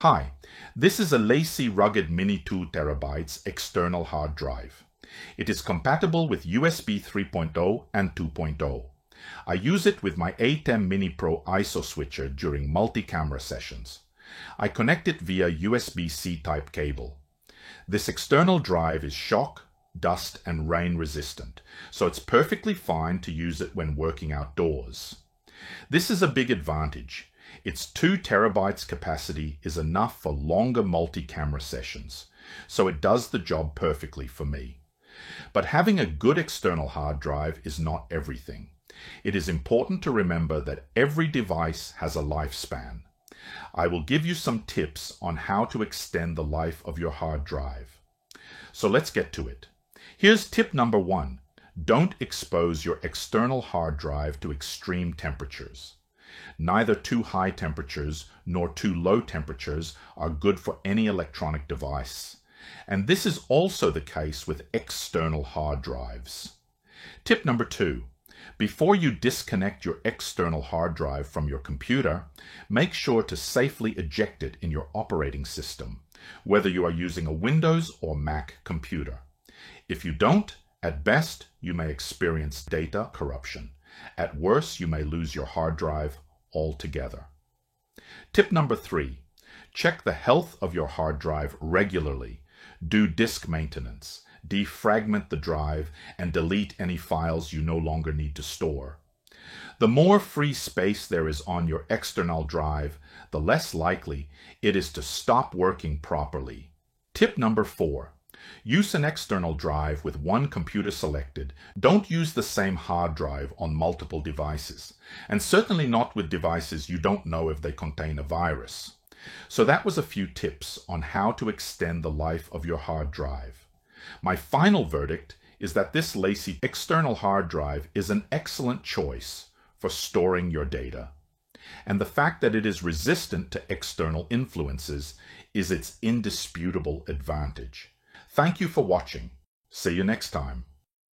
Hi, this is a LaCie Rugged Mini 2 TB external hard drive. It is compatible with USB 3.0 and 2.0. I use it with my ATEM Mini Pro ISO switcher during multi-camera sessions. I connect it via USB-C type cable. This external drive is shock, dust, and rain resistant, so it's perfectly fine to use it when working outdoors. This is a big advantage. Its 2 TB capacity is enough for longer multi-camera sessions, so it does the job perfectly for me. But having a good external hard drive is not everything. It is important to remember that every device has a lifespan. I will give you some tips on how to extend the life of your hard drive. So let's get to it. Here's tip number 1. Don't expose your external hard drive to extreme temperatures. Neither too high temperatures nor too low temperatures are good for any electronic device. And this is also the case with external hard drives. Tip number 2. Before you disconnect your external hard drive from your computer, make sure to safely eject it in your operating system, whether you are using a Windows or Mac computer. If you don't, at best, you may experience data corruption. At worst, you may lose your hard drive altogether. Tip number 3. Check the health of your hard drive regularly. Do disk maintenance. Defragment the drive and delete any files you no longer need to store. The more free space there is on your external drive, the less likely it is to stop working properly. Tip number 4. Use an external drive with one computer selected. Don't use the same hard drive on multiple devices, and certainly not with devices you don't know if they contain a virus. So that was a few tips on how to extend the life of your hard drive. My final verdict is that this LaCie external hard drive is an excellent choice for storing your data. And the fact that it is resistant to external influences is its indisputable advantage. Thank you for watching. See you next time.